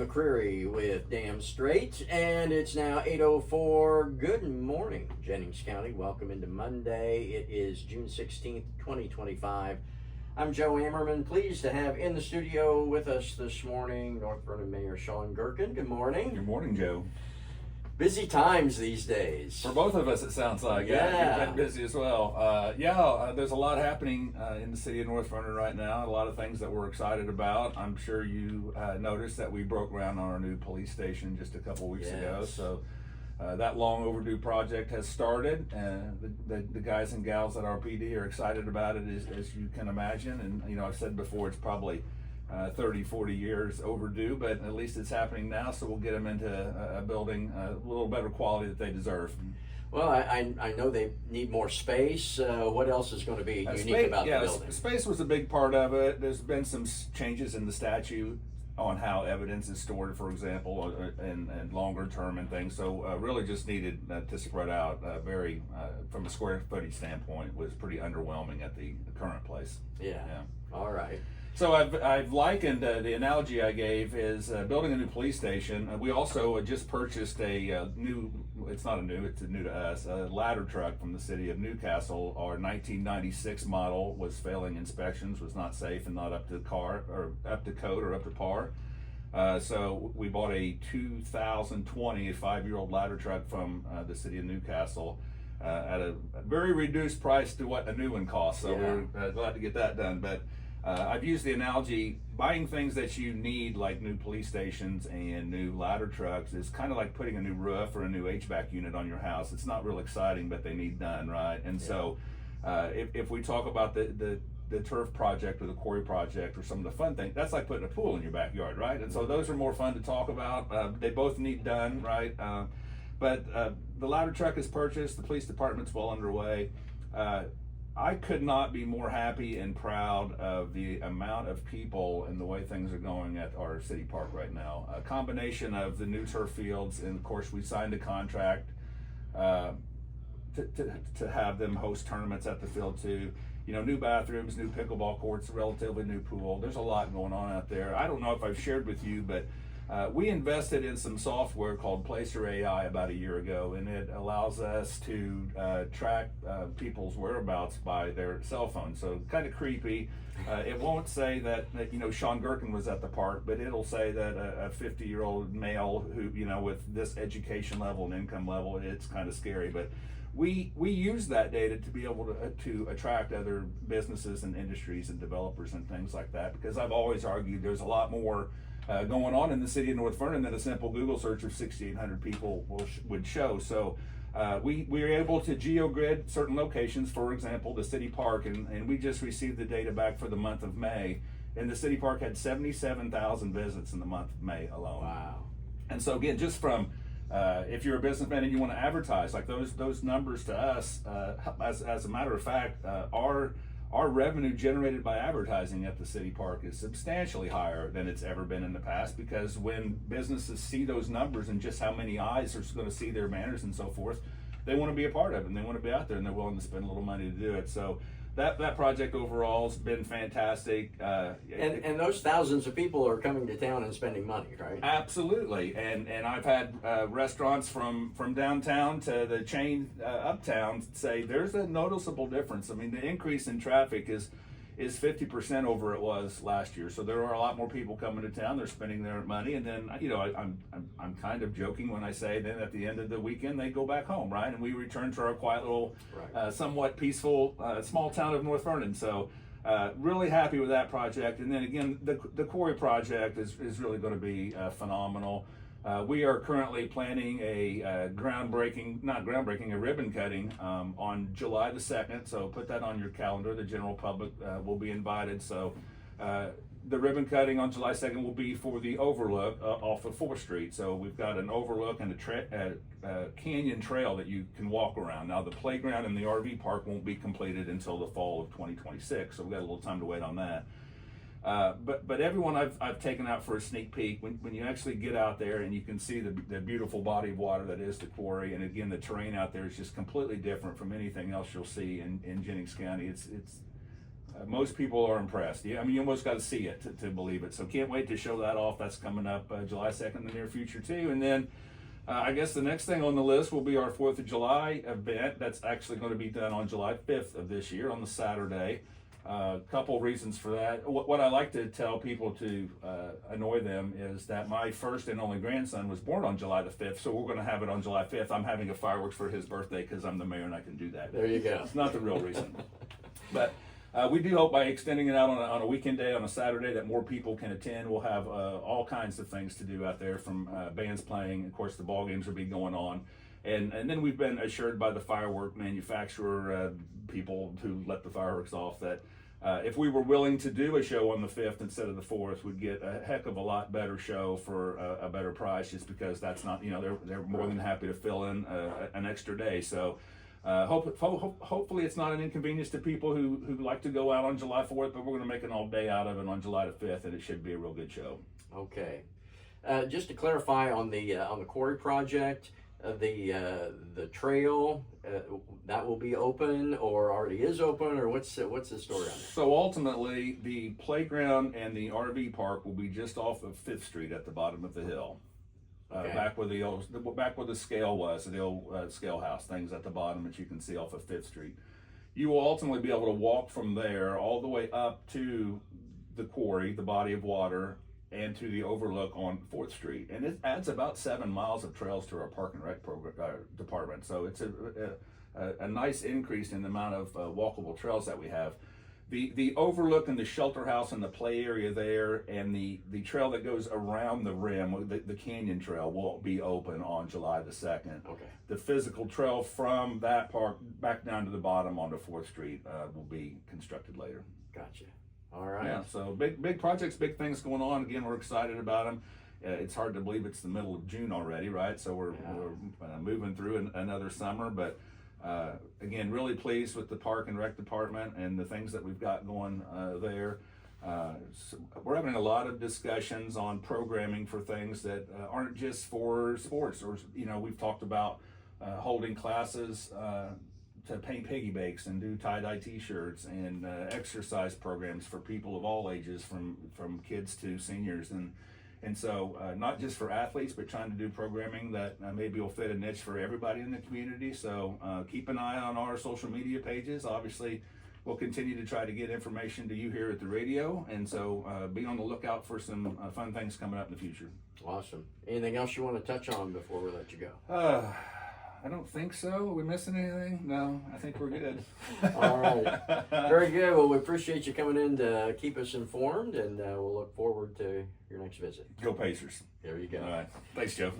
McCreary with Damn Straight, and it's now 8:04. Good morning, Jennings County. Welcome into Monday. It is June 16th, 2025. I'm Joe Ammerman. Pleased to have in the studio with us this morning North Vernon Mayor Sean Gerken. Good morning. Good morning, Joe. Busy times these days. For both of us, it sounds like. Yeah. You've been busy as well. There's a lot happening in the city of North Vernon right now. A lot of things that we're excited about. I'm sure you noticed that we broke ground on our new police station just a couple weeks ago. So that long overdue project has started. The guys and gals at our PD are excited about it, as you can imagine. And, I've said before, it's probably 30, 40 years overdue, but at least it's happening now, so we'll get them into a building a little better quality that they deserve. Well, I know they need more space. What else is going to be unique about the building? Space was a big part of it. There's been some changes in the statute on how evidence is stored, for example, and longer term and things. So really just needed to spread out from a square footage standpoint, was pretty underwhelming at the current place. Yeah. All right. So I've likened the analogy I gave is building a new police station. We also just purchased a new to us, a ladder truck from the city of Newcastle. Our 1996 model was failing inspections, was not safe and not up to code or up to par. So we bought a 2020, a 5-year-old ladder truck from the city of Newcastle at a very reduced price to what a new one costs. So we're glad to get that done. But I've used the analogy, buying things that you need, like new police stations and new ladder trucks, is kind of like putting a new roof or a new HVAC unit on your house. It's not real exciting, but they need done, right? And so if we talk about the turf project or the quarry project or some of the fun things, that's like putting a pool in your backyard, right? And so those are more fun to talk about. They both need done, right? But the ladder truck is purchased, the police department's well underway. I could not be more happy and proud of the amount of people and the way things are going at our city park right now. A combination of the new turf fields, and of course we signed a contract to have them host tournaments at the field too. New bathrooms, new pickleball courts, a relatively new pool. There's a lot going on out there. I don't know if I've shared with you, but we invested in some software called Placer AI about a year ago, and it allows us to track people's whereabouts by their cell phone. So kind of creepy. It won't say that Sean Gerken was at the park, but it'll say that a 50-year-old male who with this education level and income level. It's kind of scary, but we use that data to be able to attract other businesses and industries and developers and things like that, because I've always argued there's a lot more going on in the city of North Vernon than a simple Google search of 6,800 people would show. So we were able to geogrid certain locations, for example, the city park, and we just received the data back for the month of May, and the city park had 77,000 visits in the month of May alone. Wow. And so again, just from if you're a businessman and you want to advertise, like those numbers to us, as a matter of fact, our revenue generated by advertising at the city park is substantially higher than it's ever been in the past, because when businesses see those numbers and just how many eyes are going to see their banners and so forth, they want to be a part of it and they want to be out there and they're willing to spend a little money to do it. So that project overall has been fantastic. And those thousands of people are coming to town and spending money, right? Absolutely. And I've had restaurants from downtown to the chain uptown say there's a noticeable difference. I mean, the increase in traffic is 50% over it was last year. So there are a lot more people coming to town. They're spending their money, and then I'm kind of joking when I say then at the end of the weekend they go back home, right? And we return to our quiet little, somewhat peaceful small town of North Vernon. So really happy with that project. And then again, the quarry project is really going to be phenomenal. We are currently planning a a ribbon cutting on July the 2nd. So put that on your calendar. The general public will be invited. So the ribbon cutting on July 2nd will be for the overlook off of 4th Street. So we've got an overlook and a canyon trail that you can walk around. Now the playground and the RV park won't be completed until the fall of 2026. So we've got a little time to wait on that. But everyone I've taken out for a sneak peek, when you actually get out there and you can see the beautiful body of water that is the quarry, and again the terrain out there is just completely different from anything else you'll see in Jennings County. It's most people are impressed. Yeah, I mean, you almost got to see it to believe it. So can't wait to show that off. That's coming up July 2nd in the near future too. And then I guess the next thing on the list will be our 4th of July event. That's actually going to be done on July 5th of this year on the Saturday. Couple reasons for that. What I like to tell people to annoy them is that my first and only grandson was born on July the 5th, so we're going to have it on July 5th. I'm having a fireworks for his birthday because I'm the mayor and I can do that. There you go. It's not the real reason. But we do hope by extending it out on a weekend day, on a Saturday, that more people can attend. We'll have all kinds of things to do out there, from bands playing. Of course, the ball games will be going on. And then we've been assured by the firework manufacturer, people who let the fireworks off, that if we were willing to do a show on the 5th instead of the 4th, we'd get a heck of a lot better show for a better price, just because that's not, they're more than happy to fill in an extra day. So hopefully it's not an inconvenience to people who like to go out on July 4th, but we're going to make an all day out of it on July the 5th, and it should be a real good show. Okay. Just to clarify on the quarry project, the trail that will be open, or already is open, or what's the story on that? So ultimately, the playground and the RV park will be just off of 5th Street at the bottom of the hill, Okay. back where the scale was, the old scale house things at the bottom that you can see off of 5th Street. You will ultimately be able to walk from there all the way up to the quarry, the body of water, and to the overlook on 4th Street. And it adds about 7 miles of trails to our Park and Rec department. So it's a nice increase in the amount of walkable trails that we have. The overlook and the shelter house and the play area there, and the trail that goes around the rim, the canyon trail, will be open on July the 2nd. Okay. The physical trail from that park back down to the bottom onto 4th Street will be constructed later. Gotcha. All right. Yeah, so big projects, big things going on. Again, we're excited about them. It's hard to believe it's the middle of June already, right? So we're moving through another summer, but again, really pleased with the Park and Rec department and the things that we've got going there. So we're having a lot of discussions on programming for things that aren't just for sports. Or we've talked about holding classes to paint piggy banks and do tie-dye t-shirts, and exercise programs for people of all ages, from kids to seniors, and so not just for athletes, but trying to do programming that maybe will fit a niche for everybody in the community. So keep an eye on our social media pages. Obviously, we'll continue to try to get information to you here at the radio, and so be on the lookout for some fun things coming up in the future. Awesome. Anything else you want to touch on before we let you go? I don't think so. Are we missing anything? No, I think we're good. All right. Very good. Well, we appreciate you coming in to keep us informed, and we'll look forward to your next visit. Go Pacers. There you go. All right. Thanks, Joe.